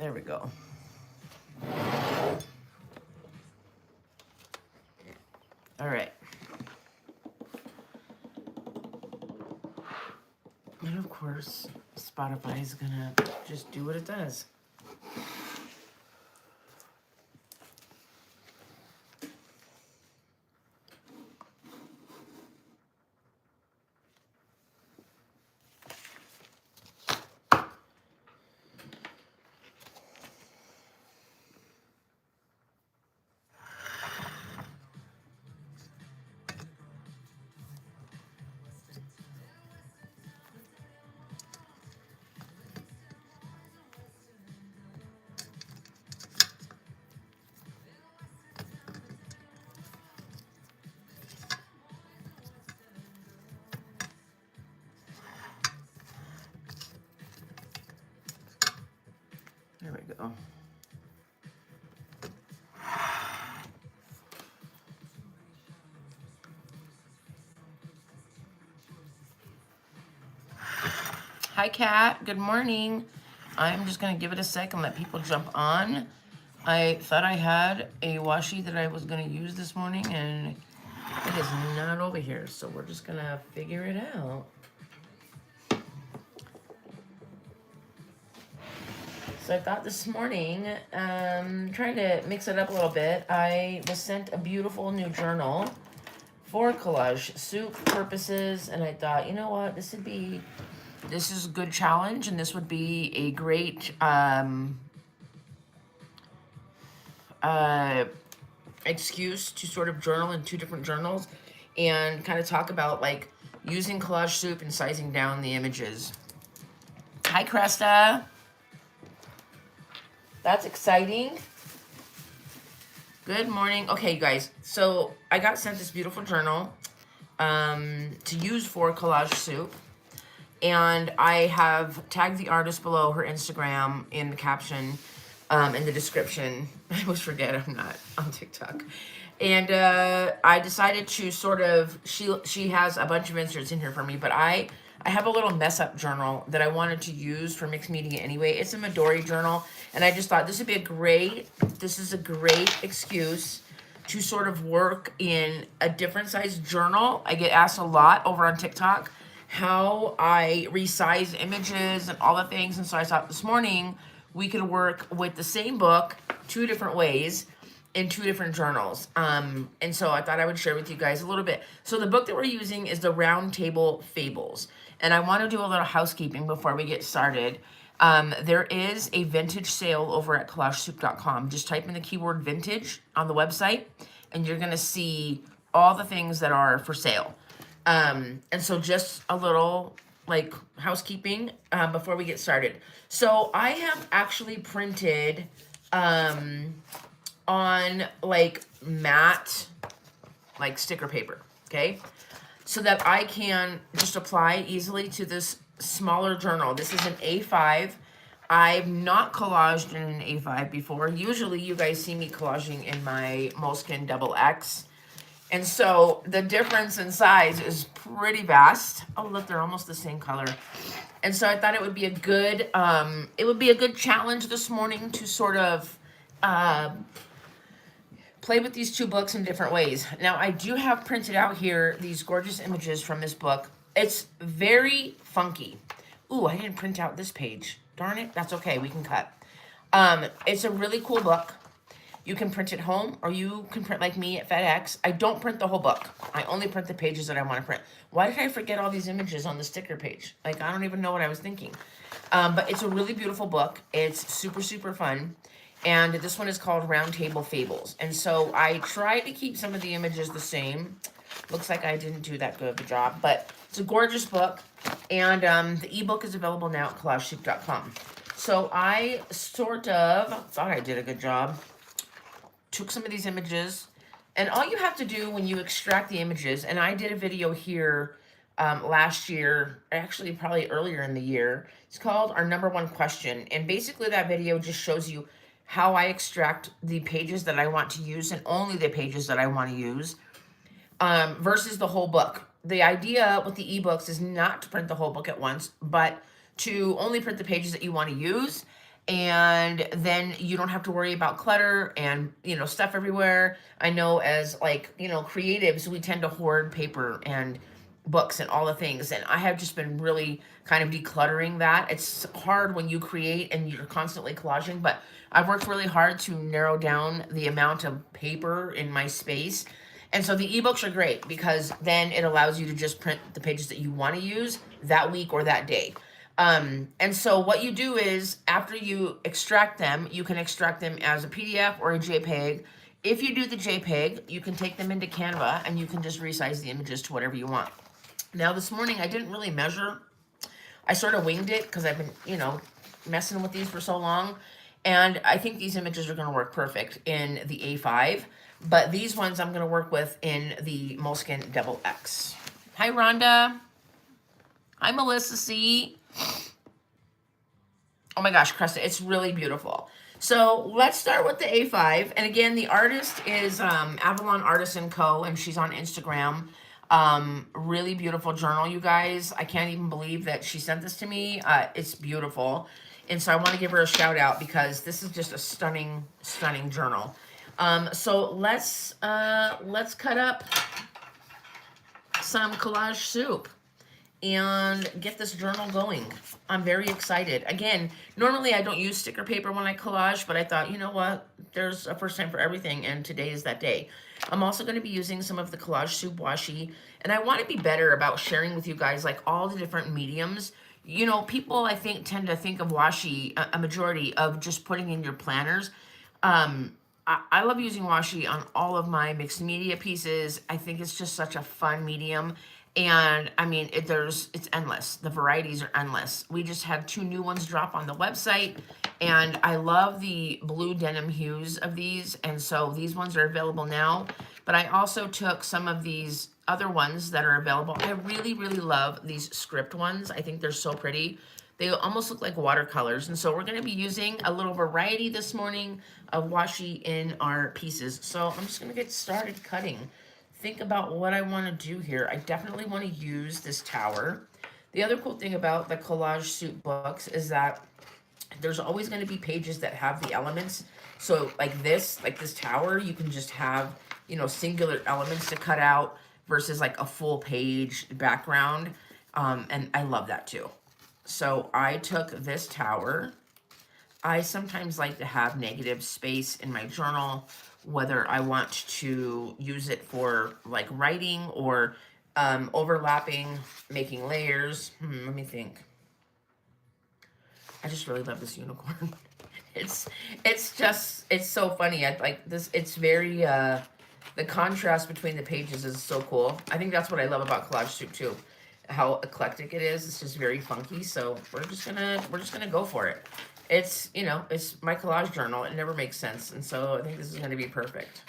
There we go. All right. And of course, Spotify is gonna just do what it does. There we go. Hi, Kat. Good morning. I'm just going to give it a sec and let people jump on. I thought I had a washi that I was going to use this morning, and it is not over here, so we're just going to figure it out. So I thought this morning, trying to mix it up a little bit, I was sent a beautiful new journal for collage soup purposes, and I thought, you know what, this is a good challenge, and this would be a great excuse to sort of journal in two different journals and kind of talk about like using collage soup and sizing down the images. Hi, Cresta. That's exciting. Good morning. Okay, you guys. So I got sent this beautiful journal to use for collage soup. And I have tagged the artist below her Instagram in the caption, in the description. I always forget I'm not on TikTok. And I decided to sort of, she has a bunch of inserts in here for me, but I have a little mess up journal that I wanted to use for mixed media anyway. It's a Midori journal. And I just thought this is a great excuse to sort of work in a different size journal. I get asked a lot over on TikTok how I resize images and all the things. And so I thought this morning we could work with the same book two different ways in two different journals. And so I thought I would share with you guys a little bit. So the book that we're using is the Roundtable Fables. And I want to do a little housekeeping before we get started. There is a vintage sale over at collagesoup.com. Just type in the keyword vintage on the website and you're going to see all the things that are for sale. And so just a little like housekeeping before we get started. So I have actually printed on like matte like sticker paper, okay? So that I can just apply easily to this smaller journal. This is an A5. I've not collaged in an A5 before. Usually you guys see me collaging in my Moleskin XX. And so the difference in size is pretty vast. Oh, look, they're almost the same color. And so I thought it would be a good challenge this morning to sort of play with these two books in different ways. Now, I do have printed out here these gorgeous images from this book. It's very funky. Ooh, I didn't print out this page. Darn it. That's okay. We can cut. It's a really cool book. You can print it home, or you can print like me at FedEx. I don't print the whole book. I only print the pages that I want to print. Why did I forget all these images on the sticker page? Like, I don't even know what I was thinking. But it's a really beautiful book. It's super, super fun. And this one is called Roundtable Fables. And so I tried to keep some of the images the same. Looks like I didn't do that good of a job. But it's a gorgeous book. And the ebook is available now at collagesoup.com. So I sort of thought I did a good job. Took some of these images, and all you have to do when you extract the images, and I did a video here last year, actually probably earlier in the year. It's called Our Number One Question, and basically that video just shows you how I extract the pages that I want to use, and only the pages that I want to use, versus the whole book. The idea with the ebooks is not to print the whole book at once, but to only print the pages that you want to use. and then you don't have to worry about clutter and, you know, stuff everywhere. I know as, like, you know, creatives, we tend to hoard paper and books and all the things, and I have just been really kind of decluttering that. It's hard when you create and you're constantly collaging, but I've worked really hard to narrow down the amount of paper in my space. And so the ebooks are great because then it allows you to just print the pages that you want to use that week or that day. And so what you do is, after you extract them, you can extract them as a PDF or a JPEG. If you do the JPEG, you can take them into Canva and you can just resize the images to whatever you want. Now this morning I didn't really measure. I sort of winged it because I've been, you know, messing with these for so long. And I think these images are going to work perfect in the A5. But these ones I'm going to work with in the Moleskin Double X. Hi, Rhonda. Hi, Melissa C. Oh my gosh, Cresta, it's really beautiful. So let's start with the A5. And again, the artist is Avalon Artisan Co. And she's on Instagram. Really beautiful journal, you guys. I can't even believe that she sent this to me. It's beautiful. And so I want to give her a shout out because this is just a stunning, stunning journal. So let's cut up some collage soup and get this journal going. I'm very excited. Again, normally I don't use sticker paper when I collage, but I thought, you know what? There's a first time for everything, and today is that day. I'm also going to be using some of the Collage Soup washi, and I want to be better about sharing with you guys, like, all the different mediums. You know, people, I think, tend to think of washi, a majority, of just putting in your planners. I love using washi on all of my mixed media pieces. I think it's just such a fun medium. And I mean, it's endless. The varieties are endless. We just had 2 new ones drop on the website, and I love the blue denim hues of these. And so these ones are available now, but I also took some of these other ones that are available. I really, really love these script ones. I think they're so pretty. They almost look like watercolors. And so we're going to be using a little variety this morning of washi in our pieces. So I'm just going to get started cutting. Think about what I want to do here. I definitely want to use this tower. The other cool thing about the Collage Soup books is that there's always going to be pages that have the elements. So like this tower, you can just have, you know, singular elements to cut out versus like a full page background. And I love that too. So I took this tower. I sometimes like to have negative space in my journal, whether I want to use it for like writing or overlapping, making layers. Let me think. I just really love this unicorn. It's so funny. I like this. It's very, the contrast between the pages is so cool. I think that's what I love about Collage Soup too. How eclectic it is. It's just very funky. So we're just gonna go for it. It's, you know, it's my collage journal. It never makes sense. And so I think this is going to be perfect.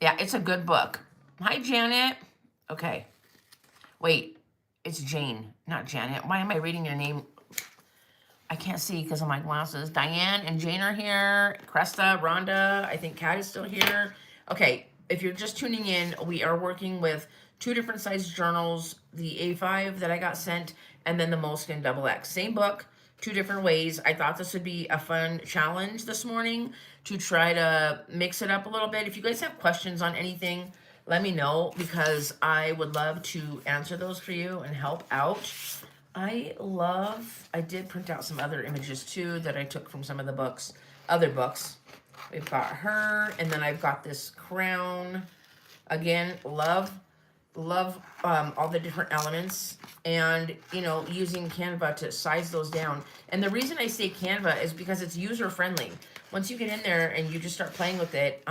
Yeah, it's a good book. Hi, Janet. Okay. Wait, it's Jane, not Janet. Why am I reading your name? I can't see because of my glasses. Diane and Jane are here. Cresta, Rhonda. I think Kat is still here. Okay, if you're just tuning in, we are working with 2 different size journals. The A5 that I got sent, and then the Moleskin Double X. Same book, 2 different ways. I thought this would be a fun challenge this morning to try to mix it up a little bit. If you guys have questions on anything, let me know, because I would love to answer those for you and help out. I did print out some other images too that I took from some of the books, other books. We've got her, and then I've got this crown. Again, love all the different elements, and, you know, using Canva to size those down. And the reason I say Canva is because it's user friendly. Once you get in there and you just start playing with it,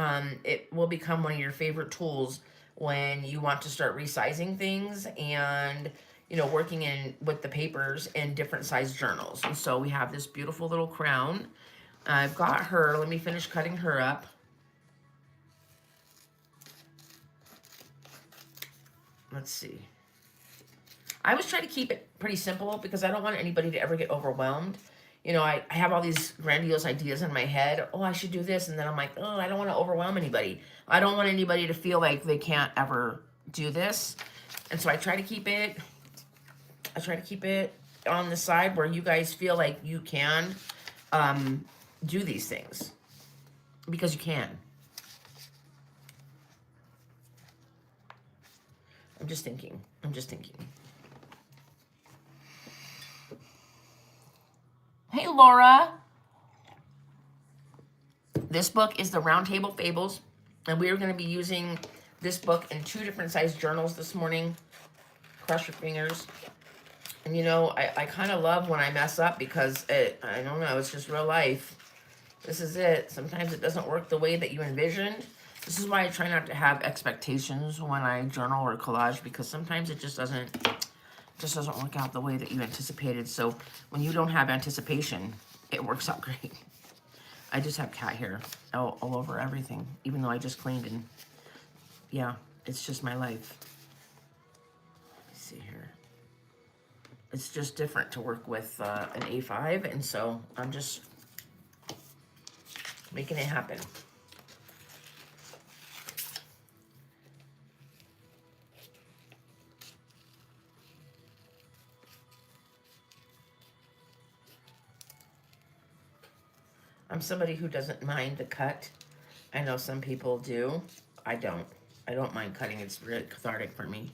it will become one of your favorite tools when you want to start resizing things and, you know, working in with the papers in different size journals. And so we have this beautiful little crown. I've got her. Let me finish cutting her up. Let's see. I always try to keep it pretty simple because I don't want anybody to ever get overwhelmed. You know, I have all these grandiose ideas in my head. Oh, I should do this. And then I'm like, oh, I don't want to overwhelm anybody. I don't want anybody to feel like they can't ever do this. And so I try to keep it on the side where you guys feel like you can do these things, because you can. I'm just thinking. Hey, Laura. This book is the Roundtable Fables, and we are going to be using this book in 2 different size journals this morning. Cross your fingers. And you know, I kind of love when I mess up, because I don't know, it's just real life. This is it. Sometimes it doesn't work the way that you envisioned. This is why I try not to have expectations when I journal or collage, because sometimes it just doesn't work out the way that you anticipated. So when you don't have anticipation, it works out great. I just have cat hair all over everything, even though I just cleaned, and yeah, it's just my life. Let's see here. It's just different to work with an A5, and so I'm just making it happen. I'm somebody who doesn't mind the cut. I know some people do. I don't. I don't mind cutting. It's really cathartic for me.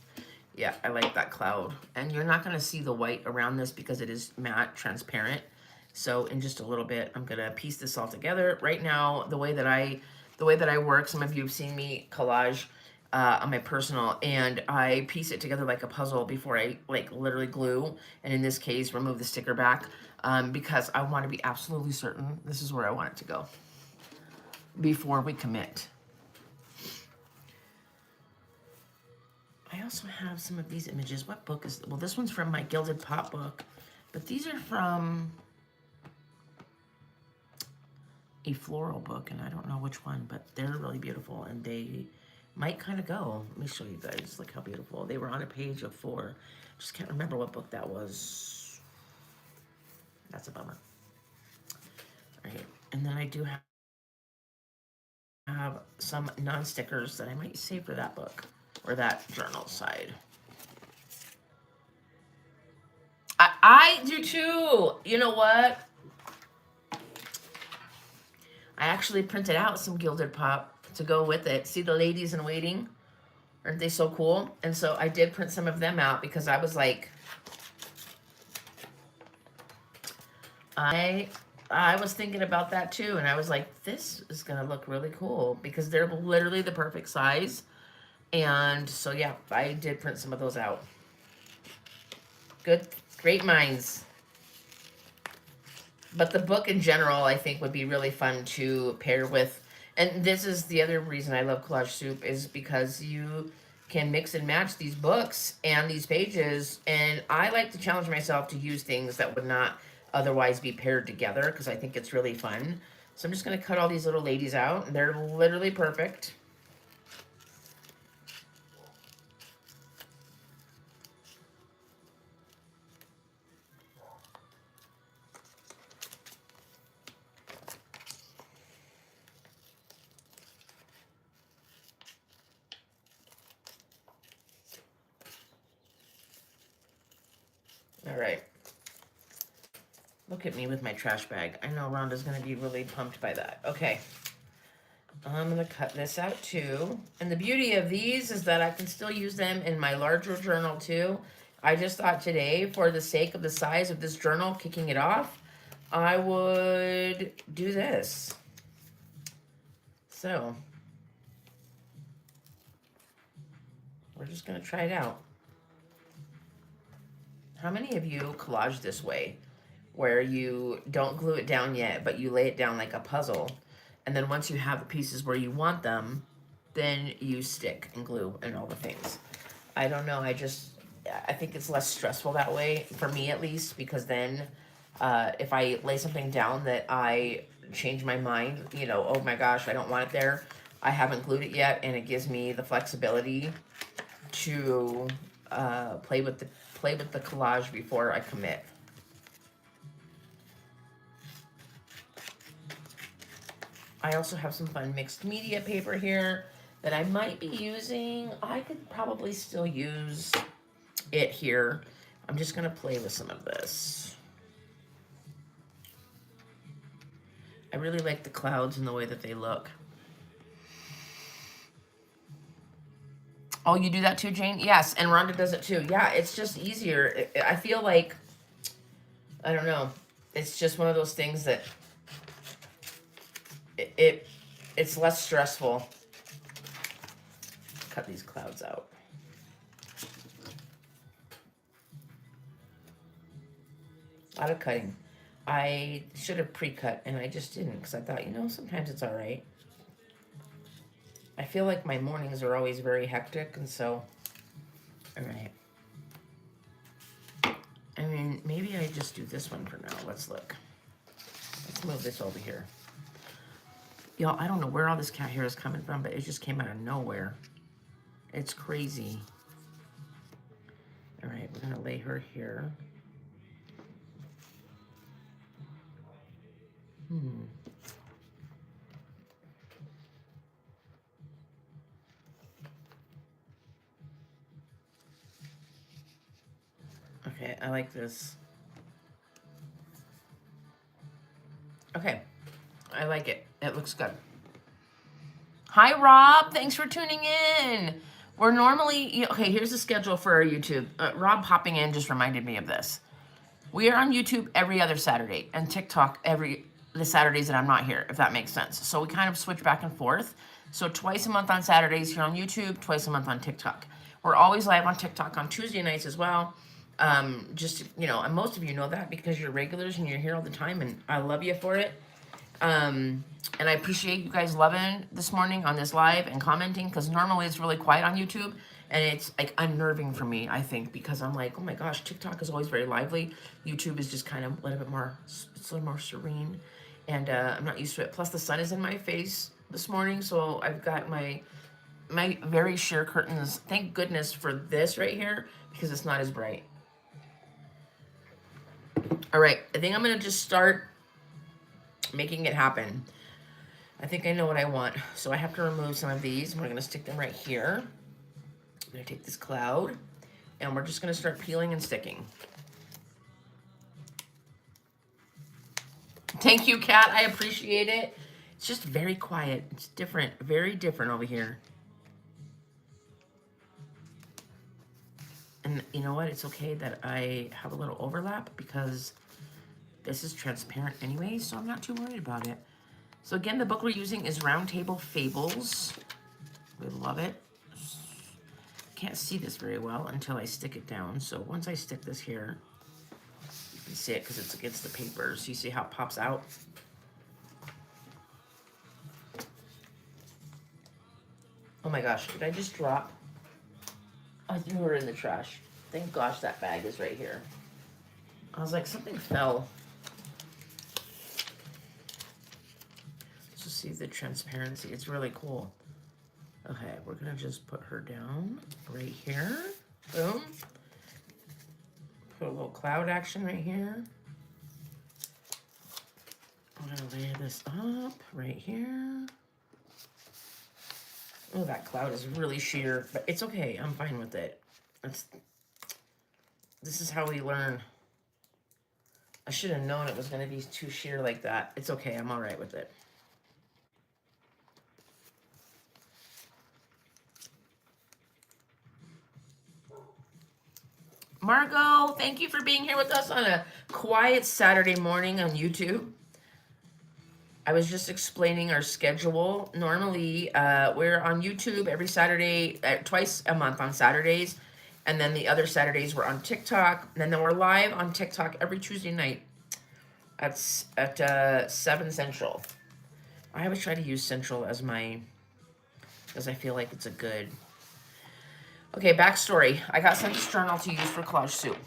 Yeah, I like that cloud. And you're not going to see the white around this because it is matte, transparent. So in just a little bit, I'm going to piece this all together. Right now, the way that I work, some of you have seen me collage on my personal, and I piece it together like a puzzle before I like literally glue, and in this case remove the sticker back, because I want to be absolutely certain this is where I want it to go before we commit. I also have some of these images. What book is, well, this one's from my Gilded Pot book, but these are from a floral book, and I don't know which one, but they're really beautiful, and they might kind of go. Let me show you guys. Look how beautiful. They were on a page of 4. Just can't remember what book that was. That's a bummer. All right, and then I do have some non-stickers that I might save for that book or that journal side. I do too. You know what? I actually printed out some Gilded Pop to go with it. See the ladies in waiting? Aren't they so cool? And so I did print some of them out because I was like, I was thinking about that too. And I was like, this is going to look really cool because they're literally the perfect size. And so, yeah, I did print some of those out. Good, great minds. But the book in general, I think, would be really fun to pair with. And this is the other reason I love Collage Soup, is because you can mix and match these books and these pages. And I like to challenge myself to use things that would not otherwise be paired together, because I think it's really fun. So I'm just going to cut all these little ladies out. They're literally perfect. All right. Look at me with my trash bag. I know Rhonda's going to be really pumped by that. Okay. I'm going to cut this out too. And the beauty of these is that I can still use them in my larger journal too. I just thought today, for the sake of the size of this journal, kicking it off, I would do this. So, we're just going to try it out. How many of you collage this way, where you don't glue it down yet, but you lay it down like a puzzle, and then once you have the pieces where you want them, then you stick and glue and all the things? I don't know, I think it's less stressful that way, for me at least, because then if I lay something down that I change my mind, you know, oh my gosh, I don't want it there, I haven't glued it yet, and it gives me the flexibility to play with the collage before I commit. I also have some fun mixed media paper here that I might be using. I could probably still use it here. I'm just going to play with some of this. I really like the clouds and the way that they look. Oh, you do that too, Jane? Yes, and Rhonda does it too. Yeah, it's just easier. I feel like, I don't know, it's just one of those things that it's less stressful. Cut these clouds out. A lot of cutting. I should have pre-cut, and I just didn't, because I thought, you know, sometimes it's all right. I feel like my mornings are always very hectic, and so, all right. I mean, maybe I just do this one for now. Let's look. Let's move this over here. Y'all, I don't know where all this cat hair is coming from, but it just came out of nowhere. It's crazy. All right, we're gonna lay her here. Okay, I like this. Okay, I like it. It looks good. Hi, Rob. Thanks for tuning in. We're normally, okay, here's the schedule for our YouTube. Rob popping in just reminded me of this. We are on YouTube every other Saturday and TikTok the Saturdays that I'm not here, if that makes sense. So we kind of switch back and forth. So twice a month on Saturdays here on YouTube, twice a month on TikTok. We're always live on TikTok on Tuesday nights as well. Just, you know, and most of you know that because you're regulars and you're here all the time, and I love you for it. And I appreciate you guys loving this morning on this live and commenting, because normally it's really quiet on YouTube, and it's like unnerving for me, I think, because I'm like, oh my gosh, TikTok is always very lively. YouTube is just kind of a little bit more, it's a little more serene, and I'm not used to it. Plus the sun is in my face this morning, so I've got my very sheer curtains. Thank goodness for this right here, because it's not as bright. All right, I think I'm gonna just start making it happen. I think I know what I want. So I have to remove some of these. We're gonna stick them right here. I'm gonna take this cloud, and we're just gonna start peeling and sticking. Thank you, Kat. I appreciate it. It's just very quiet. It's different, very different over here. And you know what? It's okay that I have a little overlap, because this is transparent anyway, so I'm not too worried about it. So again, the book we're using is Roundtable Fables. We love it. Can't see this very well until I stick it down. So once I stick this here, you can see it because it's against the paper. So you see how it pops out? Oh my gosh, did I just drop? I threw her in the trash. Thank gosh that bag is right here. I was like, something fell. So see the transparency, it's really cool. Okay, we're gonna just put her down right here. Boom. Put a little cloud action right here. I'm gonna lay this up right here. Oh, that cloud is really sheer, but it's okay. I'm fine with it. This is how we learn. I should have known it was going to be too sheer like that. It's okay. I'm all right with it. Margot, thank you for being here with us on a quiet Saturday morning on YouTube. I was just explaining our schedule. Normally, we're on YouTube every Saturday, twice a month on Saturdays. And then the other Saturdays we're on TikTok. And then we're live on TikTok every Tuesday night at 7 Central. I always try to use Central as because I feel like it's a good... Okay, backstory. I got sent this journal to use for collage soup.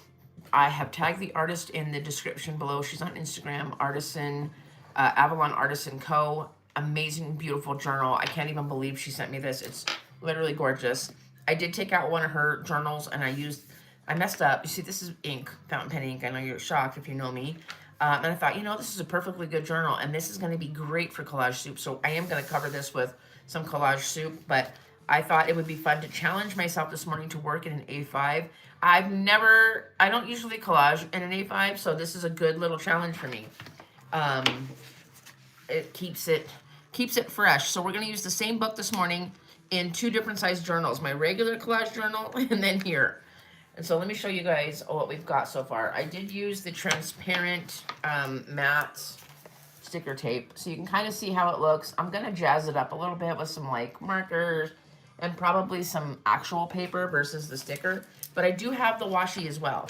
I have tagged the artist in the description below. She's on Instagram, Artisan... Avalon Artisan Co. Amazing, beautiful journal. I can't even believe she sent me this. It's literally gorgeous. I did take out one of her journals, and I messed up. You see, this is ink, fountain pen ink. I know you're shocked if you know me. And I thought, you know, this is a perfectly good journal, and this is going to be great for collage soup. So I am going to cover this with some collage soup, but I thought it would be fun to challenge myself this morning to work in an A5. I don't usually collage in an A5, so this is a good little challenge for me. It keeps it fresh. So we're gonna use the same book this morning in 2 different size journals, my regular collage journal and then here. And so let me show you guys what we've got so far. I did use the transparent matte sticker tape, so you can kind of see how it looks. I'm gonna jazz it up a little bit with some like markers and probably some actual paper versus the sticker. But I do have the washi as well.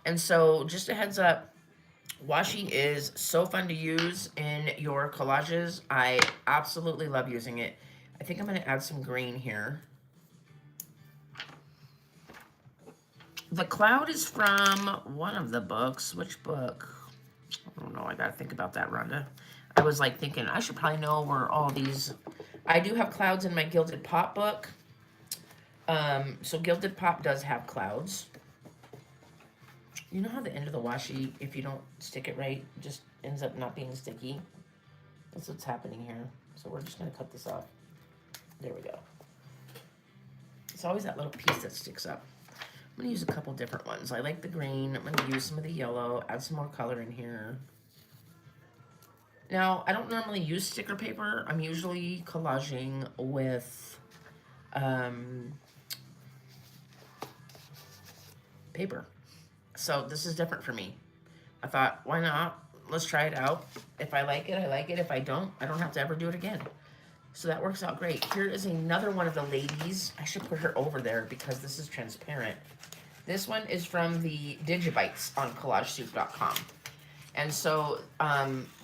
And so just a heads up, washi is so fun to use in your collages. I absolutely love using it. I think I'm gonna add some green here. The cloud is from one of the books. Which book? I don't know. I gotta think about that, Rhonda. I was like thinking I should probably know where all these. I do have clouds in my Gilded Pop book. So Gilded Pop does have clouds. You know how the end of the washi, if you don't stick it right, just ends up not being sticky? That's what's happening here. So we're just gonna cut this off. There we go. It's always that little piece that sticks up. I'm gonna use a couple different ones. I like the green. I'm gonna use some of the yellow, add some more color in here. Now, I don't normally use sticker paper. I'm usually collaging with paper. So this is different for me. I thought, why not? Let's try it out. If I like it, I like it. If I don't have to ever do it again. So that works out great. Here is another one of the ladies. I should put her over there because this is transparent. This one is from the Digibytes on collagesoup.com. And so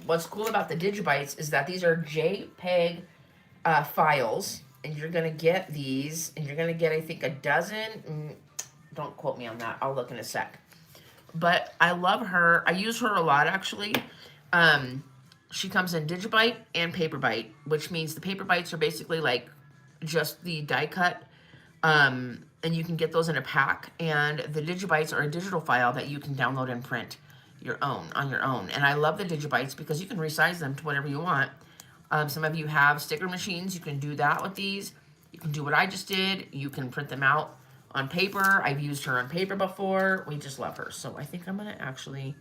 what's cool about the Digibytes is that these are JPEG files. And you're going to get these. And you're going to get, I think, a dozen. Don't quote me on that. I'll look in a sec. But I love her. I use her a lot, actually. She comes in Digibyte and Paperbyte, which means the Paperbytes are basically like just the die cut. And you can get those in a pack. And the Digibytes are a digital file that you can download and print on your own. And I love the Digibytes because you can resize them to whatever you want. Some of you have sticker machines. You can do that with these. You can do what I just did. You can print them out on paper. I've used her on paper before. We just love her. So I think I'm going to actually...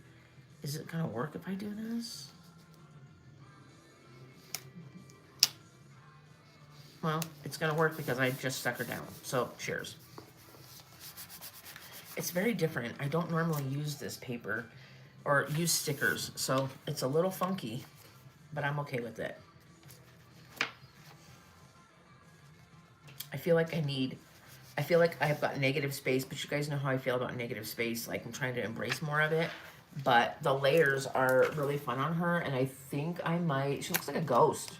Is it going to work if I do this? Well, it's going to work because I just stuck her down. So, cheers. It's very different. I don't normally use this paper or use stickers. So, it's a little funky, but I'm okay with it. I feel like I've got negative space, but you guys know how I feel about negative space. Like, I'm trying to embrace more of it. But the layers are really fun on her, and I think I might... She looks like a ghost.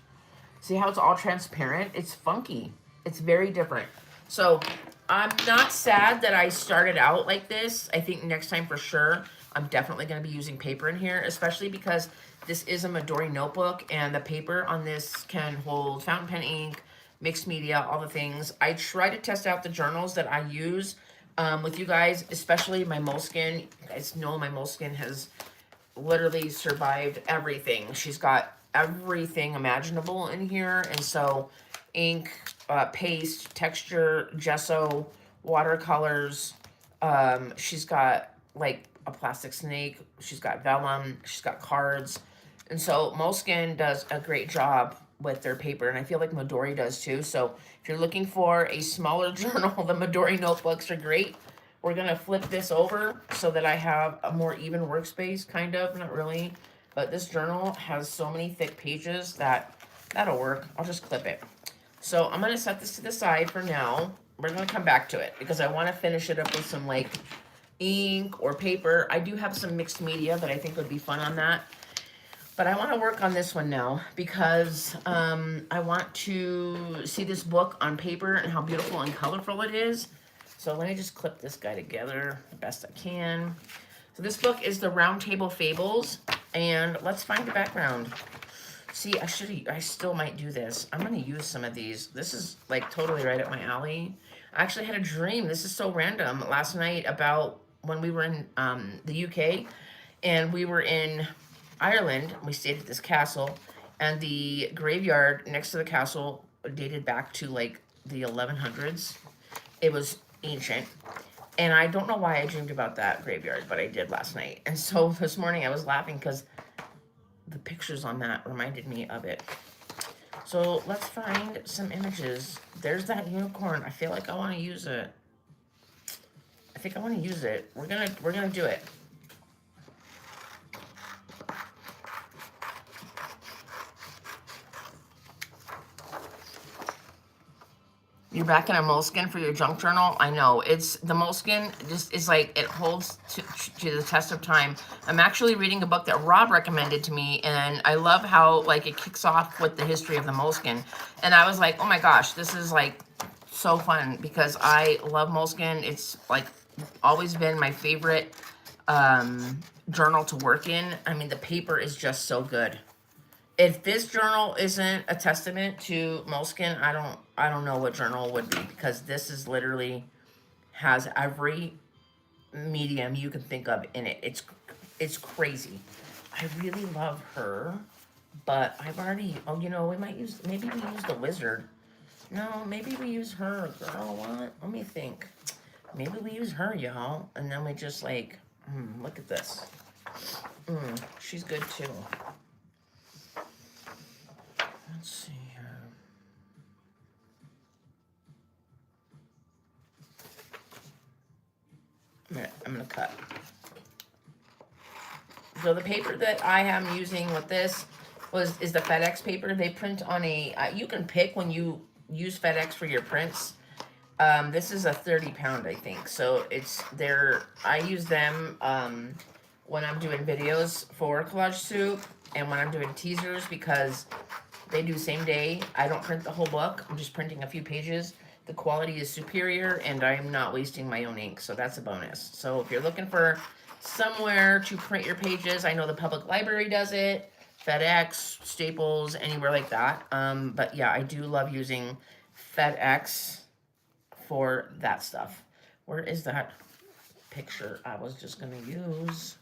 See how it's all transparent? It's funky. It's very different. So I'm not sad that I started out like this. I think next time for sure, I'm definitely going to be using paper in here, especially because this is a Midori notebook, and the paper on this can hold fountain pen ink, mixed media, all the things. I try to test out the journals that I use with you guys, especially my Moleskin. You guys know my Moleskin has literally survived everything. She's got everything imaginable in here, and so ink, paste, texture, gesso, watercolors. She's got like a plastic snake. She's got vellum. She's got cards, and so Moleskin does a great job with their paper, and I feel like Midori does too. So if you're looking for a smaller journal, the Midori notebooks are great. We're gonna flip this over so that I have a more even workspace, kind of, not really. But this journal has so many thick pages that that'll work. I'll just clip it. So I'm going to set this to the side for now. We're going to come back to it because I want to finish it up with some like ink or paper. I do have some mixed media that I think would be fun on that. But I want to work on this one now because I want to see this book on paper and how beautiful and colorful it is. So let me just clip this guy together the best I can. So this book is the Roundtable Fables. And let's find the background. See, I still might do this. I'm going to use some of these. This is like totally right up my alley. I actually had a dream. This is so random. Last night about when we were in the UK and we were in Ireland. We stayed at this castle, and the graveyard next to the castle dated back to like the 1100s. It was ancient. And I don't know why I dreamed about that graveyard, but I did last night. And so this morning I was laughing because the pictures on that reminded me of it. So let's find some images. There's that unicorn. I feel like I want to use it. I think I want to use it. We're gonna do it. You're back in a Moleskin for your junk journal? I know. It's the Moleskin just is like, it holds to the test of time. I'm actually reading a book that Rob recommended to me, and I love how like it kicks off with the history of the Moleskin. And I was like, oh my gosh, this is like so fun because I love Moleskin. It's like always been my favorite journal to work in. I mean, the paper is just so good. If this journal isn't a testament to Moleskin, I don't know what journal would be, because this is literally has every medium you can think of in it. It's crazy. I really love her, but I've already, oh, you know, maybe we use the wizard. No, maybe we use her. Girl, what? Let me think. Maybe we use her, y'all, and then we just like, look at this. She's good too. Let's see here. I'm gonna cut. So the paper that I am using with this is the FedEx paper. They print on a, you can pick when you use FedEx for your prints. This is a 30-pound, I think. So I use them when I'm doing videos for Collage Soup and when I'm doing teasers, because they do same day. I don't print the whole book. I'm just printing a few pages. The quality is superior, and I'm not wasting my own ink, so that's a bonus. So if you're looking for somewhere to print your pages, I know the public library does it, FedEx, Staples, anywhere like that. But yeah, I do love using FedEx for that stuff. Where is that picture I was just gonna use?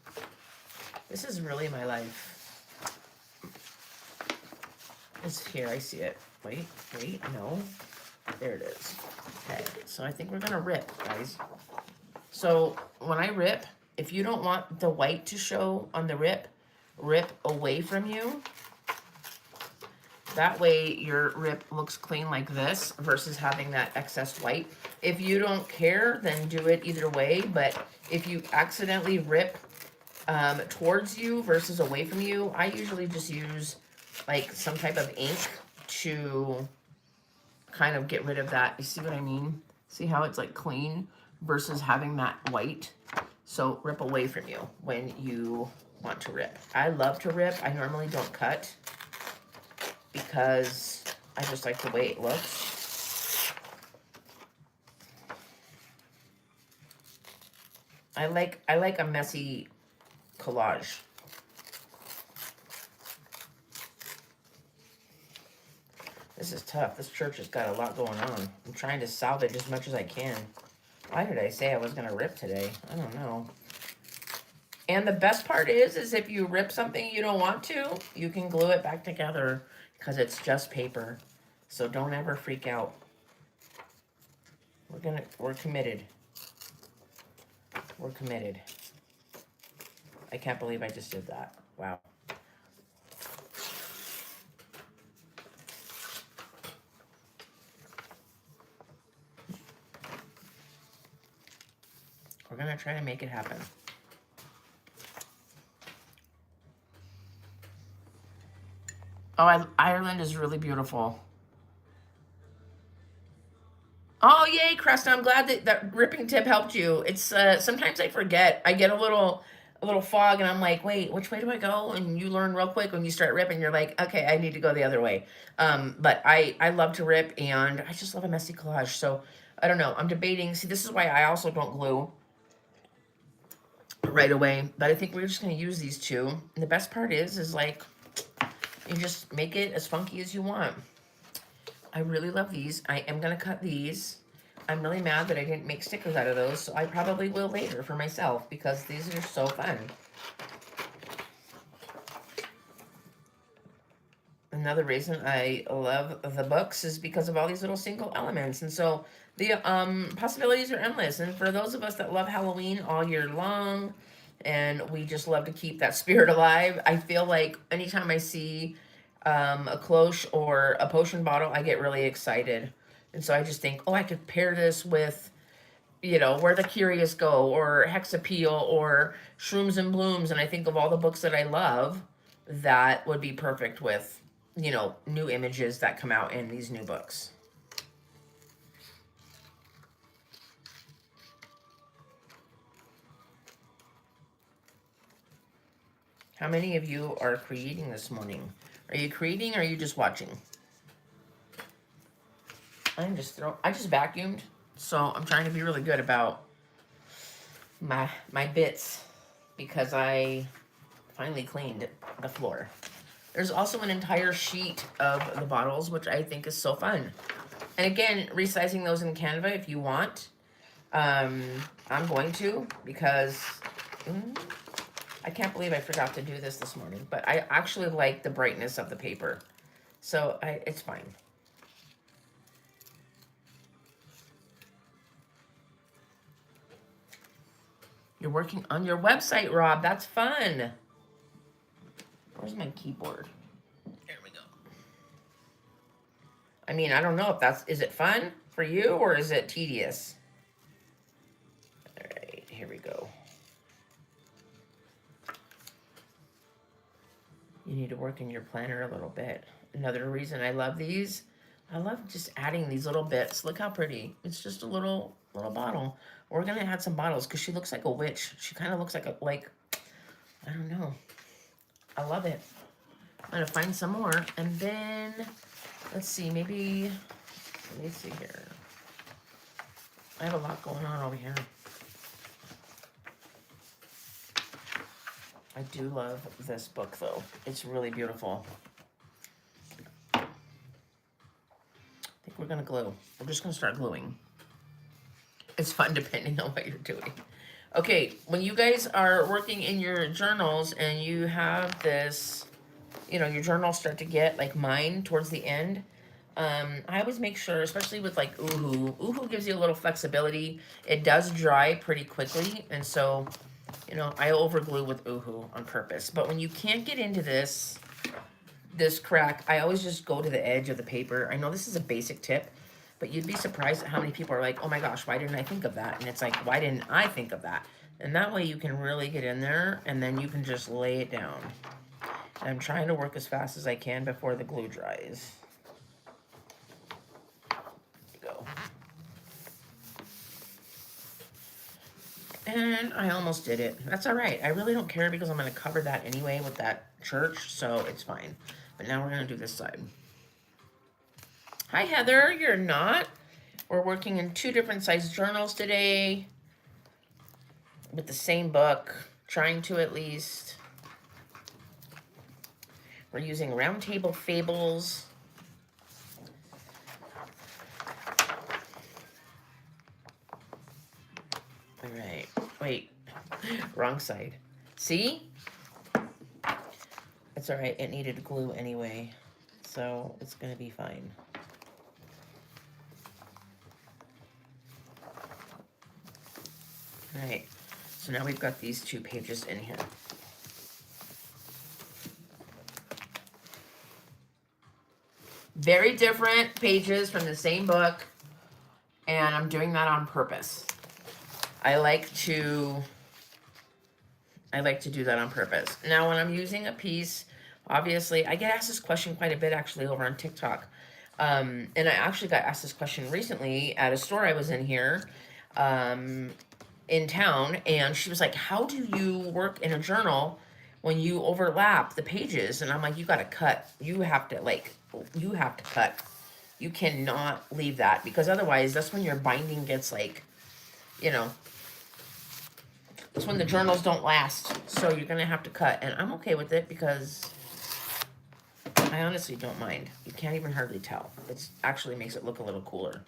This is really my life. It's here, I see it. Wait, no. There it is. Okay, so I think we're gonna rip, guys. So when I rip, if you don't want the white to show on the rip away from you. That way your rip looks clean like this versus having that excess white. If you don't care, then do it either way. But if you accidentally rip towards you versus away from you, I usually just use like some type of ink to kind of get rid of that. You see what I mean? See how it's like clean versus having that white? So rip away from you when you want to rip. I love to rip. I normally don't cut because I just like the way it looks. I like a messy collage. This is tough. This church has got a lot going on. I'm trying to salvage as much as I can. Why did I say I was going to rip today? I don't know. And the best part is if you rip something you don't want to, you can glue it back together because it's just paper. So don't ever freak out. We're committed. We're committed. I can't believe I just did that. Wow. We're going to try to make it happen. Oh, Ireland is really beautiful. Oh, yay, Cresta. I'm glad that ripping tip helped you. It's sometimes I forget. I get a little fog and I'm like, wait, which way do I go? And you learn real quick when you start ripping. You're like, okay, I need to go the other way. But I love to rip, and I just love a messy collage. So I don't know. I'm debating. See, this is why I also don't glue right away. But I think we're just going to use these two. And the best part is like, you just make it as funky as you want. I really love these. I am going to cut these. I'm really mad that I didn't make stickers out of those, so I probably will later for myself because these are so fun. another reason I love the books is because of all these little single elements. And so the possibilities are endless. And for those of us that love Halloween all year long, and we just love to keep that spirit alive, I feel like anytime I see a cloche or a potion bottle, I get really excited. And so I just think, oh, I could pair this with, you know, Where the Curious Go, or Hexapeel, or Shrooms and Blooms. And I think of all the books that I love that would be perfect with, you know, new images that come out in these new books. How many of you are creating this morning? Are you creating, or are you just watching? I just vacuumed, so I'm trying to be really good about my bits because I finally cleaned the floor. There's also an entire sheet of the bottles, which I think is so fun. And again, resizing those in Canva if you want. I'm going to, because I can't believe I forgot to do this morning. But I actually like the brightness of the paper. So it's fine. You're working on your website, Rob. That's fun. Where's my keyboard? There we go. I mean, I don't know if is it fun for you or is it tedious? All right, here we go. You need to work in your planner a little bit. Another reason I love these, I love just adding these little bits. Look how pretty. It's just a little bottle. We're gonna add some bottles because she looks like a witch. She kind of looks like I don't know. I love it. I'm gonna find some more, and then let's see, maybe, let me see here. I have a lot going on over here. I do love this book though. It's really beautiful. I think we're gonna glue. We're just gonna start gluing. It's fun depending on what you're doing. Okay, when you guys are working in your journals and you have this, you know, your journals start to get like mine towards the end, I always make sure, especially with like Oohoo gives you a little flexibility. It does dry pretty quickly, and so, you know, I overglue with Oohoo on purpose. But when you can't get into this crack, I always just go to the edge of the paper. I know this is a basic tip, but you'd be surprised at how many people are like, oh my gosh, why didn't I think of that? And it's like, why didn't I think of that? And that way you can really get in there, and then you can just lay it down. And I'm trying to work as fast as I can before the glue dries. There you go. And I almost did it. That's all right. I really don't care because I'm going to cover that anyway with that church, so it's fine. But now we're going to do this side. Hi, Heather. You're not. We're working in 2 different size journals today with the same book, trying to at least. We're using Roundtable Fables. All right. Wait. Wrong side. See? It's all right. It needed glue anyway, so it's going to be fine. All right. So now we've got these 2 pages in here. Very different pages from the same book, and I'm doing that on purpose. I like to do that on purpose. Now, when I'm using a piece, obviously, I get asked this question quite a bit actually over on TikTok. And I actually got asked this question recently at a store I was in here in town, and she was like, how do you work in a journal when you overlap the pages? And I'm like, you got to cut. You have to cut. You cannot leave that, because otherwise that's when your binding gets like, you know, it's when the journals don't last. So you're going to have to cut, and I'm okay with it because I honestly don't mind. You can't even hardly tell. It actually makes it look a little cooler.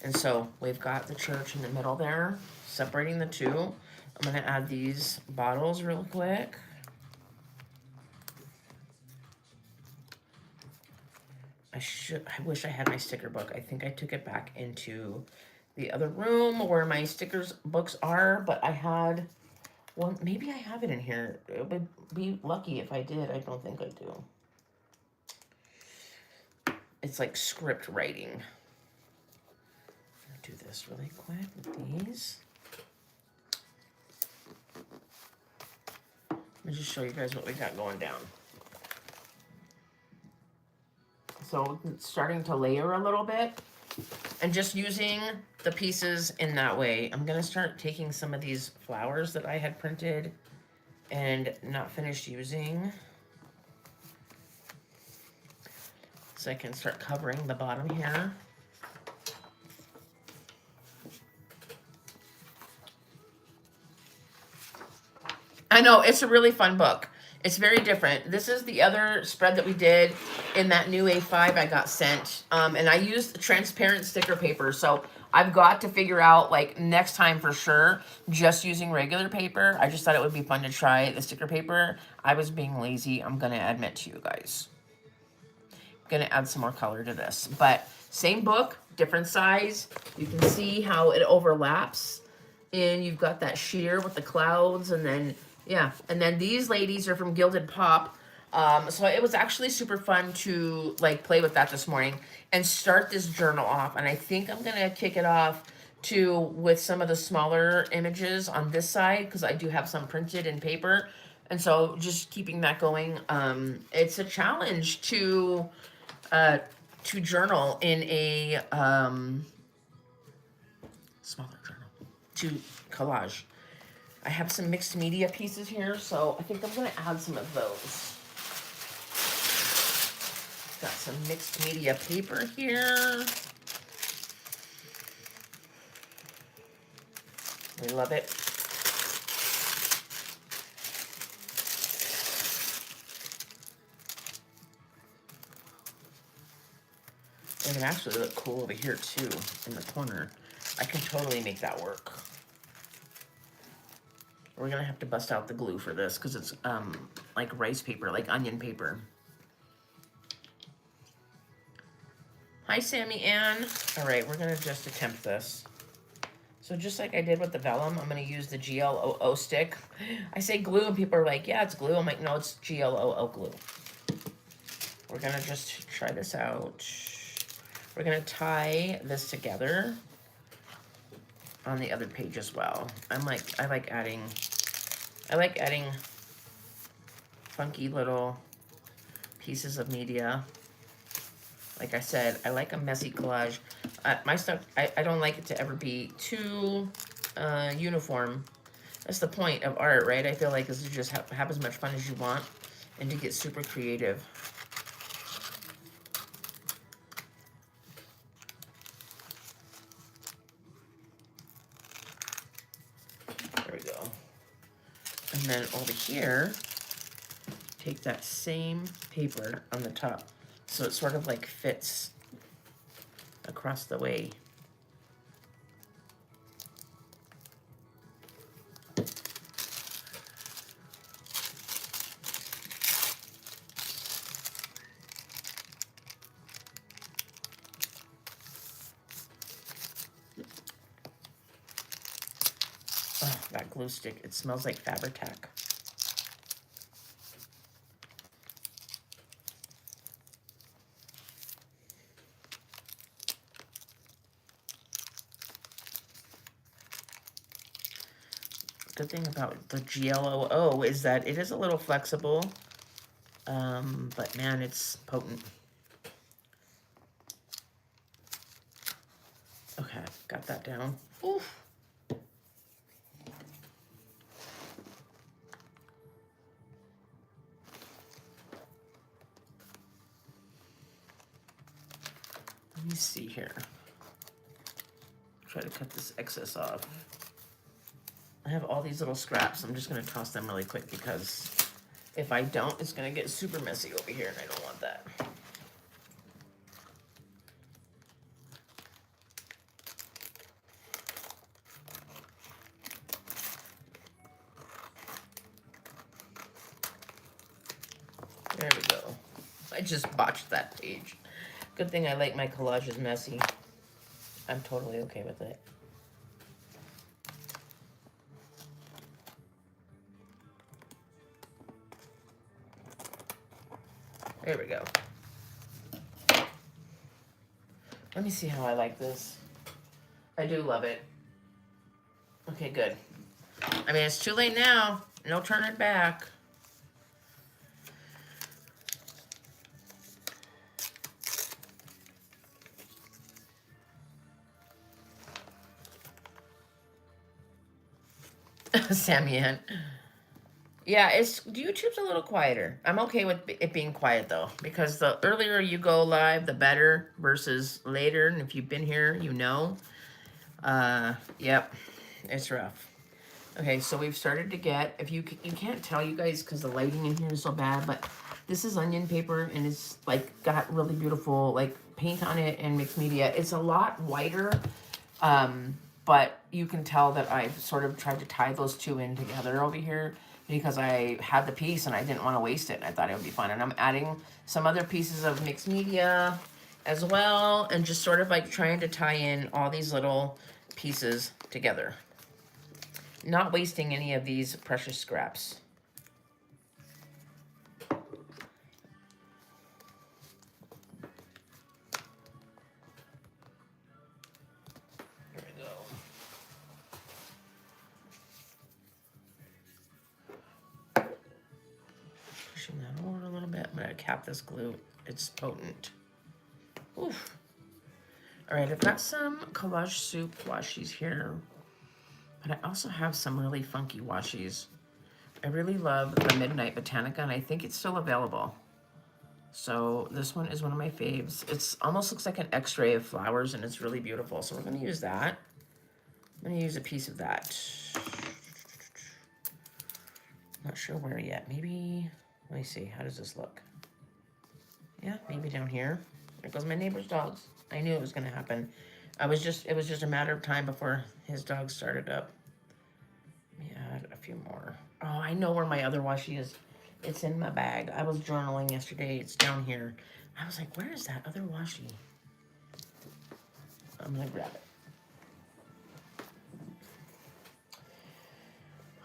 And so we've got the church in the middle there, separating the 2. I'm going to add these bottles real quick. I wish I had my sticker book. I think I took it back into the other room where my stickers books are, but I had one. Maybe I have it in here. It would be lucky if I did. I don't think I do. It's like script writing. I'll do this really quick with these. Let me just show you guys what we got going down. So it's starting to layer a little bit and just using the pieces in that way. I'm gonna start taking some of these flowers that I had printed and not finished using, so I can start covering the bottom here. I know, it's a really fun book. It's very different. This is the other spread that we did in that new A5 I got sent. And I used transparent sticker paper. So I've got to figure out, like, next time for sure, just using regular paper. I just thought it would be fun to try the sticker paper. I was being lazy, I'm going to admit to you guys. I'm going to add some more color to this. But same book, different size. You can see how it overlaps. And you've got that sheer with the clouds, and then... yeah, and then these ladies are from Gilded Pop. So it was actually super fun to, like, play with that this morning and start this journal off. And I think I'm going to kick it off too with some of the smaller images on this side, because I do have some printed in paper. And so just keeping that going. It's a challenge to journal in a smaller journal, to collage. I have some mixed media pieces here, so I think I'm going to add some of those. Got some mixed media paper here. We love it. It would actually look cool over here too, in the corner. I can totally make that work. We're gonna have to bust out the glue for this because it's like rice paper, like onion paper. Hi, Sammy Ann. All right, we're gonna just attempt this. So just like I did with the vellum, I'm gonna use the GLOO stick. I say glue and people are like, yeah, it's glue. I'm like, no, it's GLOO glue. We're gonna just try this out. We're gonna tie this together on the other page as well. I like adding funky little pieces of media. Like I said, I like a messy collage. My stuff, I don't like it to ever be too uniform. That's the point of art, right? I feel like is to just have as much fun as you want and to get super creative. There we go. And then over here, take that same paper on the top. So it sort of like fits across the way. Oh, that glue stick, it smells like Fabri-Tac. Good thing about the GLOO is that it is a little flexible, but man, it's potent. Okay, got that down. Oof. Let me see here. Try to cut this excess off. I have all these little scraps. I'm just going to toss them really quick because if I don't, it's going to get super messy over here and I don't want that. There we go. I just botched that page. Good thing I like my collages messy. I'm totally okay with it. There we go. Let me see how I like this. I do love it. Okay, good. I mean, it's too late now. No turn it back. Samian. Yeah, YouTube's a little quieter. I'm okay with it being quiet though, because the earlier you go live, the better versus later. And if you've been here, you know. Yep, it's rough. Okay, so we've started to get, if you can't tell you guys because the lighting in here is so bad, but this is onion paper and it's like got really beautiful like paint on it and mixed media. It's a lot whiter, but you can tell that I've sort of tried to tie those two in together over here because I had the piece and I didn't want to waste it and I thought it would be fun. And I'm adding some other pieces of mixed media as well and just sort of like trying to tie in all these little pieces together. Not wasting any of these precious scraps. There we go. Pushing that over a little bit. I'm gonna cap this glue. It's potent. Oof. All right, I've got some Collage Soup washies here. But I also have some really funky washies. I really love the Midnight Botanica, and I think it's still available. So this one is one of my faves. It's almost looks like an X-ray of flowers, and it's really beautiful. So we're going to use that. I'm going to use a piece of that. Not sure where yet. Maybe, let me see. How does this look? Yeah, maybe down here. There goes my neighbor's dogs. I knew it was going to happen. It was just a matter of time before his dog started up. Let me add a few more. Oh, I know where my other washi is. It's in my bag. I was journaling yesterday. It's down here. I was like, where is that other washi? I'm gonna grab it.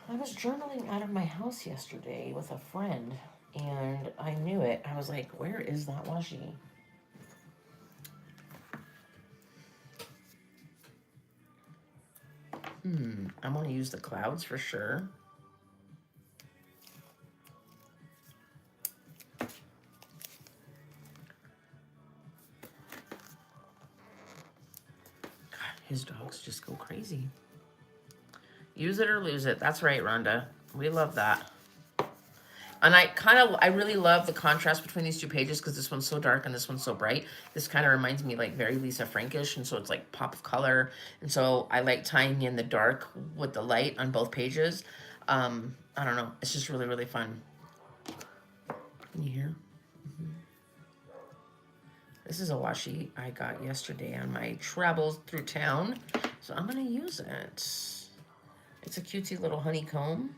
I was journaling out of my house yesterday with a friend, and I knew it. I was like, where is that washi? I'm gonna use the clouds for sure. God, his dogs just go crazy. Use it or lose it. That's right, Rhonda. We love that. And I really love the contrast between these two pages because this one's so dark and this one's so bright. This kind of reminds me like very Lisa Frankish, and so it's like pop of color. And so I like tying in the dark with the light on both pages. I don't know. It's just really, really fun. Can you hear? This is a washi I got yesterday on my travels through town. So I'm going to use it. It's a cutesy little honeycomb.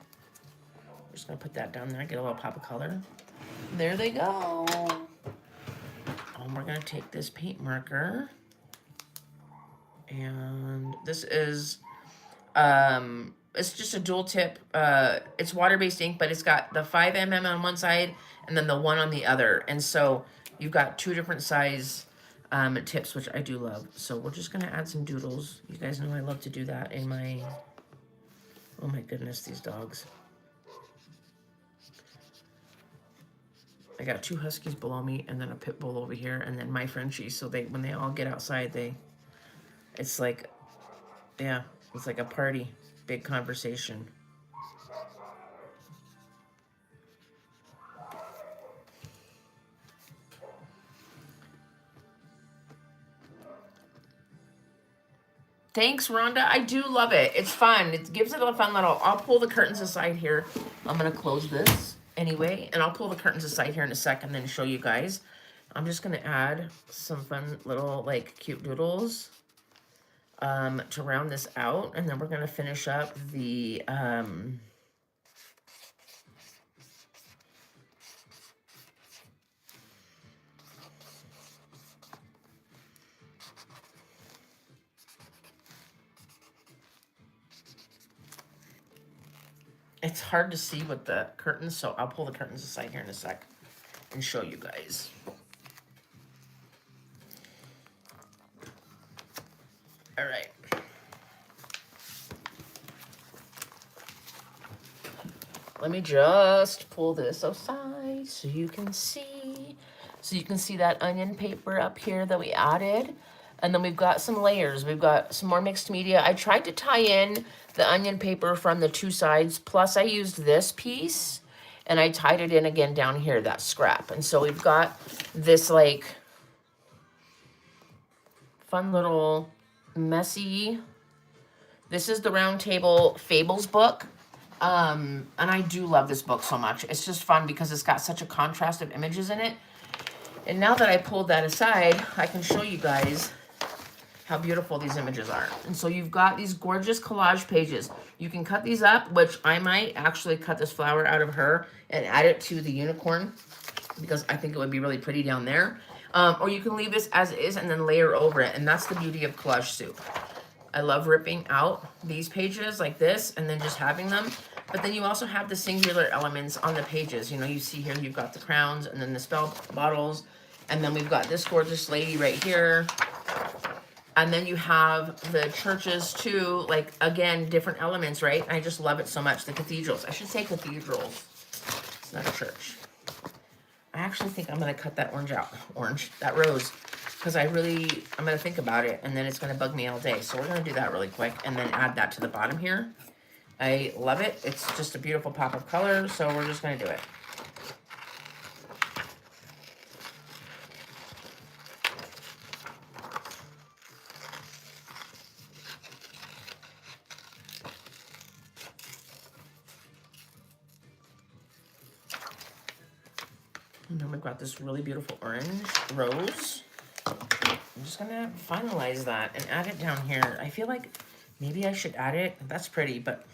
I'm just going to put that down there, get a little pop of color. There they go. And we're going to take this paint marker. And this is, it's just a dual tip. It's water-based ink, but it's got the 5mm on one side and then the one on the other. And so you've got two different size tips, which I do love. So we're just going to add some doodles. You guys know I love to do that in my, oh my goodness, these dogs. I got two huskies below me and then a pit bull over here and then my Frenchies. So when they all get outside, it's like, yeah, it's like a party, big conversation. Thanks, Rhonda. I do love it. It's fun. It gives it a fun little, I'll pull the curtains aside here. I'm going to close this anyway, and I'll pull the curtains aside here in a second and show you guys. I'm just going to add some fun little, like, cute doodles to round this out, and then we're going to finish up the, It's hard to see with the curtains, so I'll pull the curtains aside here in a sec and show you guys. All right. Let me just pull this aside so you can see. So you can see that onion paper up here that we added. And then we've got some layers. We've got some more mixed media. I tried to tie in the onion paper from the two sides. Plus I used this piece and I tied it in again down here, that scrap. And so we've got this like fun little messy. This is the Roundtable Fables book. And I do love this book so much. It's just fun because it's got such a contrast of images in it. And now that I pulled that aside, I can show you guys how beautiful these images are. And so you've got these gorgeous collage pages. You can cut these up, which I might actually cut this flower out of her and add it to the unicorn because I think it would be really pretty down there. Or you can leave this as is and then layer over it. And that's the beauty of collage soup. I love ripping out these pages like this and then just having them. But then you also have the singular elements on the pages. You know, you see here you've got the crowns and then the spell bottles. And then we've got this gorgeous lady right here. And then you have the churches too, like, again, different elements, right? I just love it so much. The cathedrals. I should say cathedrals. It's not a church. I actually think I'm going to cut that orange out. That rose. Because I'm going to think about it, and then it's going to bug me all day. So we're going to do that really quick, and then add that to the bottom here. I love it. It's just a beautiful pop of color, so we're just going to do it. And then we've got this really beautiful orange rose. I'm just gonna finalize that and add it down here. I feel like maybe I should add it. That's pretty, but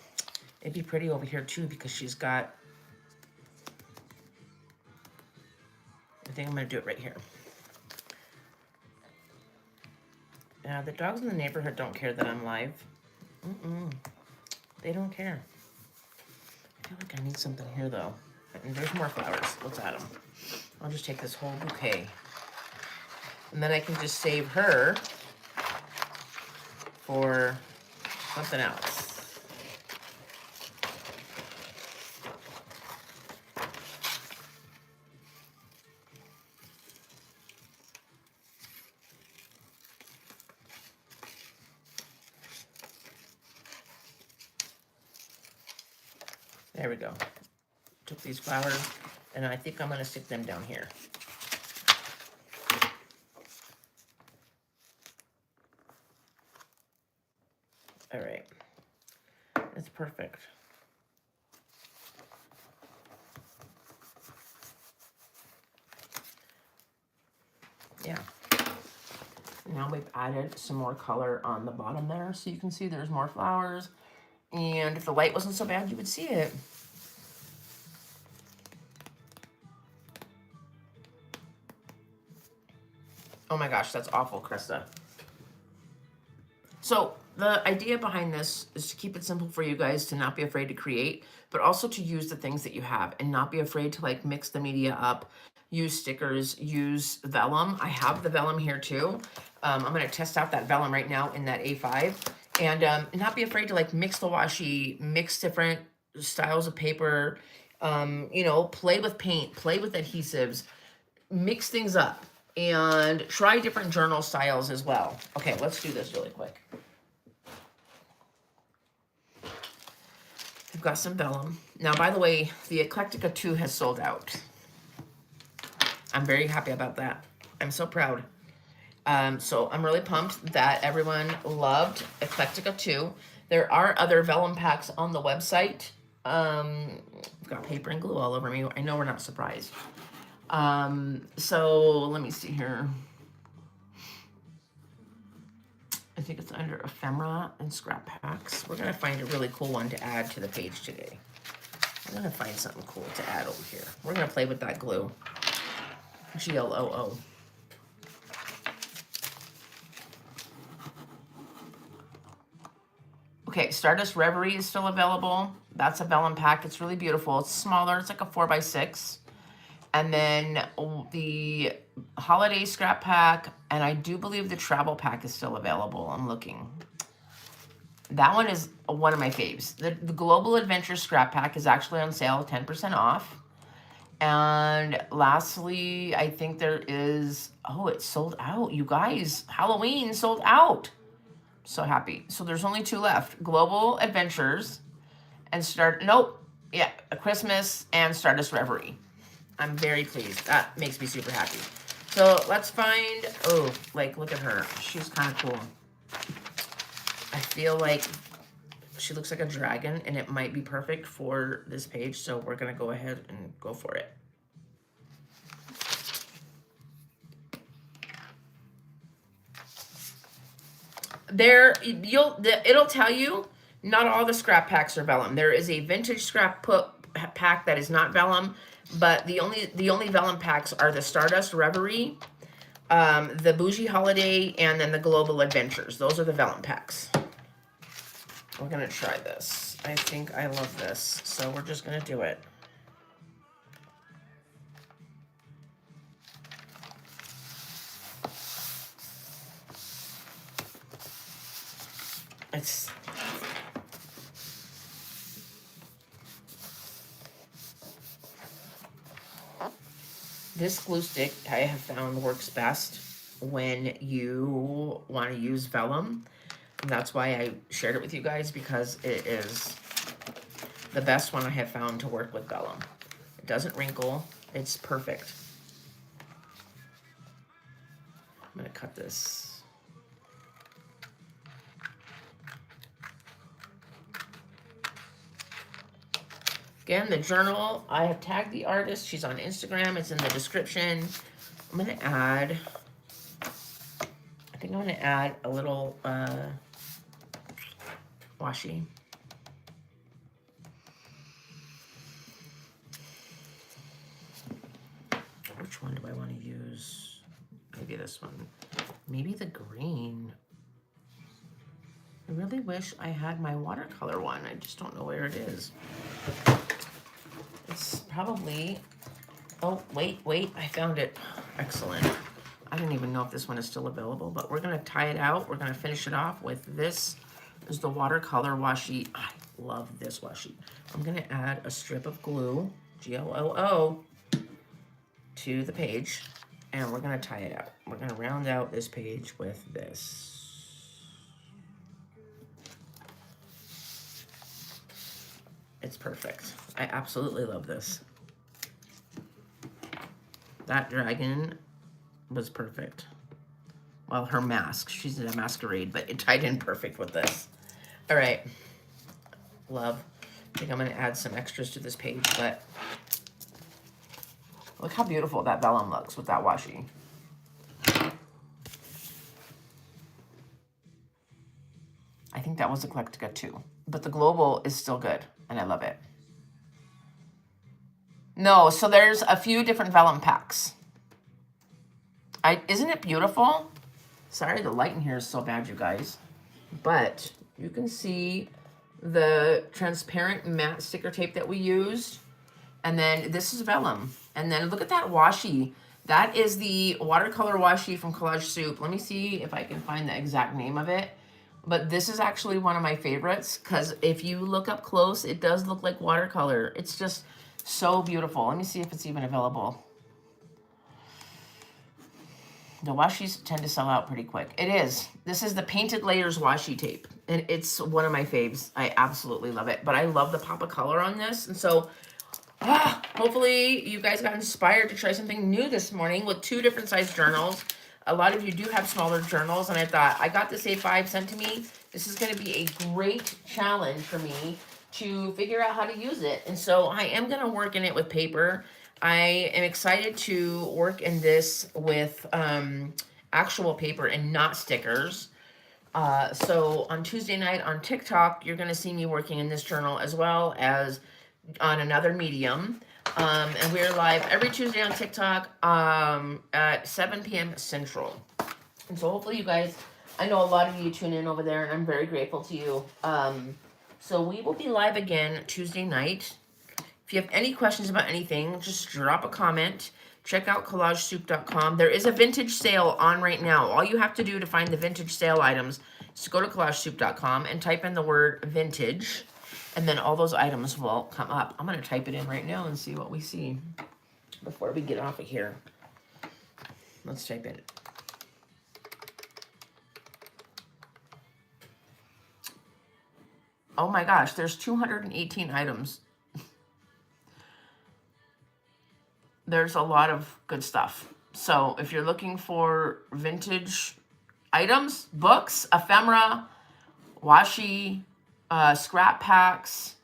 it'd be pretty over here too because she's got, I think I'm gonna do it right here. Now the dogs in the neighborhood don't care that I'm live. They don't care. I feel like I need something here though. And there's more flowers. Let's add them. I'll just take this whole bouquet. And then I can just save her for something else. There we go. Took these flowers, and I think I'm going to stick them down here. All right. It's perfect. Yeah. Now we've added some more color on the bottom there, so you can see there's more flowers. And if the light wasn't so bad, you would see it. Oh my gosh, that's awful, Krista. So the idea behind this is to keep it simple for you guys to not be afraid to create, but also to use the things that you have and not be afraid to like mix the media up, use stickers, use vellum. I have the vellum here too. I'm going to test out that vellum right now in that A5 and not be afraid to like mix the washi, mix different styles of paper, you know, play with paint, play with adhesives, mix things up. And try different journal styles as well. Okay, let's do this really quick. We've got some vellum. Now, by the way, the Eclectica 2 has sold out. I'm very happy about that. I'm so proud. So I'm really pumped that everyone loved Eclectica 2. There are other vellum packs on the website. I've got paper and glue all over me. I know we're not surprised. So let me see here. I think it's under ephemera and scrap packs. We're going to find a really cool one to add to the page today. I'm going to find something cool to add over here. We're going to play with that glue. GLOO. Okay, Stardust Reverie is still available. That's a vellum pack. It's really beautiful. It's smaller. It's like a 4x6. And then the holiday scrap pack, and I do believe the travel pack is still available. I'm looking. That one is one of my faves. The Global Adventure scrap pack is actually on sale, 10% off. And lastly, I think there is, oh, it's sold out. You guys, Halloween sold out. So happy. So there's only 2 left. Global Adventures and Christmas and Stardust Reverie. I'm very pleased. That makes me super happy. So let's find, oh, like, look at her. She's kind of cool. I feel like she looks like a dragon, and it might be perfect for this page, so we're going to go ahead and go for it. It'll tell you not all the scrap packs are vellum. There is a vintage scrap pack that is not vellum, but the only vellum packs are the Stardust Reverie, the Bougie Holiday, and then the Global Adventures. Those are the vellum packs. We're gonna try this. I think I love this, so we're just gonna do it. This glue stick I have found works best when you want to use vellum. And that's why I shared it with you guys, because it is the best one I have found to work with vellum. It doesn't wrinkle. It's perfect. I'm going to cut this. Again, the journal, I have tagged the artist. She's on Instagram. It's in the description. I'm going to add, I think I'm going to add a little washi. Which one do I want to use? Maybe this one. Maybe the green. I really wish I had my watercolor one. I just don't know where it is. It's probably, oh, wait, I found it. Excellent. I don't even know if this one is still available, but we're going to tie it out. We're going to finish it off with this. This is the watercolor washi. I love this washi. I'm going to add a strip of glue, G-L-O-O, to the page, and we're going to tie it out. We're going to round out this page with this. It's perfect. I absolutely love this. That dragon was perfect. Well, her mask. She's in a masquerade, but it tied in perfect with this. All right. Love. I think I'm going to add some extras to this page, but look how beautiful that vellum looks with that washi. I think that was Eclectica too, but the global is still good, and I love it. No, so there's a few different vellum packs. Isn't it beautiful? Sorry, the light in here is so bad, you guys. But you can see the transparent matte sticker tape that we used. And then this is vellum. And then look at that washi. That is the watercolor washi from Collage Soup. Let me see if I can find the exact name of it. But this is actually one of my favorites, because if you look up close, it does look like watercolor. It's just so beautiful. Let me see if it's even available. The washis tend to sell out pretty quick. It is. This is the Painted Layers washi tape. And it's one of my faves. I absolutely love it. But I love the pop of color on this. And so, hopefully you guys got inspired to try something new this morning with 2 different size journals. A lot of you do have smaller journals. And I thought, I got this A5 sent to me. This is going to be a great challenge for me to figure out how to use it. And so I am going to work in it with paper. I am excited to work in this with actual paper and not stickers. So on Tuesday night on TikTok, you're going to see me working in this journal as well as on another medium. And we're live every Tuesday on TikTok at 7 p.m. Central. And so hopefully you guys, I know a lot of you tune in over there, and I'm very grateful to you. So we will be live again Tuesday night. If you have any questions about anything, just drop a comment. Check out collagesoup.com. There is a vintage sale on right now. All you have to do to find the vintage sale items is to go to collagesoup.com and type in the word vintage, and then all those items will come up. I'm going to type it in right now and see what we see before we get off of here. Let's type in. Oh my gosh, there's 218 items. There's a lot of good stuff. So if you're looking for vintage items, books, ephemera, washi, scrap packs,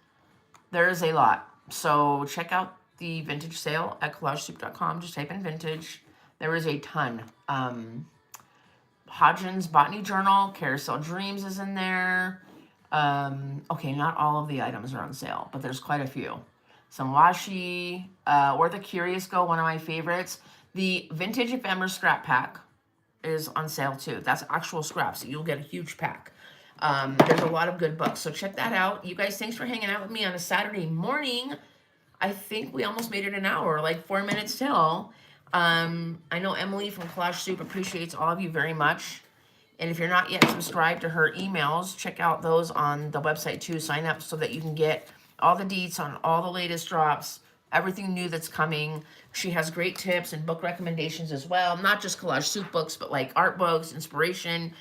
there's a lot. So check out the vintage sale at collagesoup.com. Just type in vintage. There is a ton. Hodgins Botany Journal, Carousel Dreams is in there. Okay, not all of the items are on sale, but there's quite a few. Some washi, Where the Curious Go, one of my favorites. The vintage ephemera scrap pack is on sale too. That's actual scraps, so you'll get a huge pack. There's a lot of good books, so check that out. You guys, thanks for hanging out with me on a Saturday morning. I think we almost made it an hour, like 4 minutes till. I know Emily from Collage Soup appreciates all of you very much. And if you're not yet subscribed to her emails, check out those on the website too. Sign up so that you can get all the deets on all the latest drops, everything new that's coming. She has great tips and book recommendations as well. Not just Collage Soup books, but like art books, inspiration,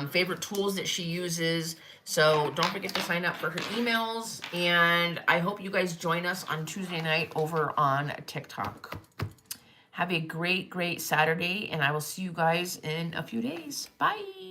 favorite tools that she uses. So don't forget to sign up for her emails. And I hope you guys join us on Tuesday night over on TikTok. Have a great, great Saturday, and I will see you guys in a few days. Bye.